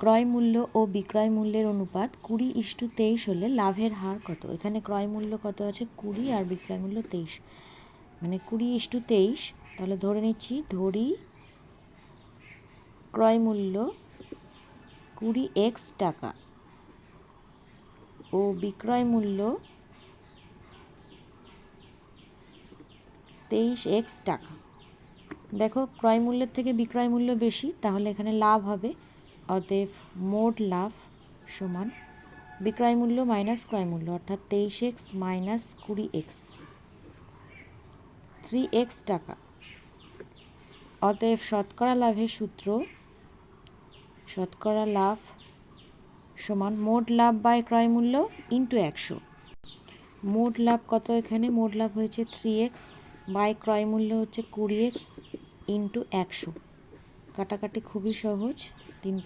ক্রয় মূল্য ও বিক্রয় মূল্যের অনুপাত 20:23 হলে লাভের হার কত? এখানে ক্রয় মূল্য কত আছে 20 আর বিক্রয় মূল্য 23, মানে 20:23। তাহলে ধরে নিচ্ছি, ক্রয় মূল্য 20x টাকা ও বিক্রয় মূল্য 23x টাকা। দেখো ক্রয় মূল্যের থেকে বিক্রয় মূল্য বেশি, তাহলে এখানে লাভ হবে। অতএব মোট লাভ সমান বিক্রয় মূল্য মাইনাস ক্রয় মূল্য, অর্থাৎ 23x মাইনাস 20x, 3x টাকা। অতএব শতকরা লাভের সূত্র, শতকরা লাভ সমান মোট লাভ বাই ক্রয় মূল্য ইন্টু 100। মোট লাভ কত? এখানে মোট লাভ হয়েছে 3x বাই ক্রয় মূল্য হচ্ছে 20x ইন্টু 100। কাটাকাটি খুবই সহজ, 3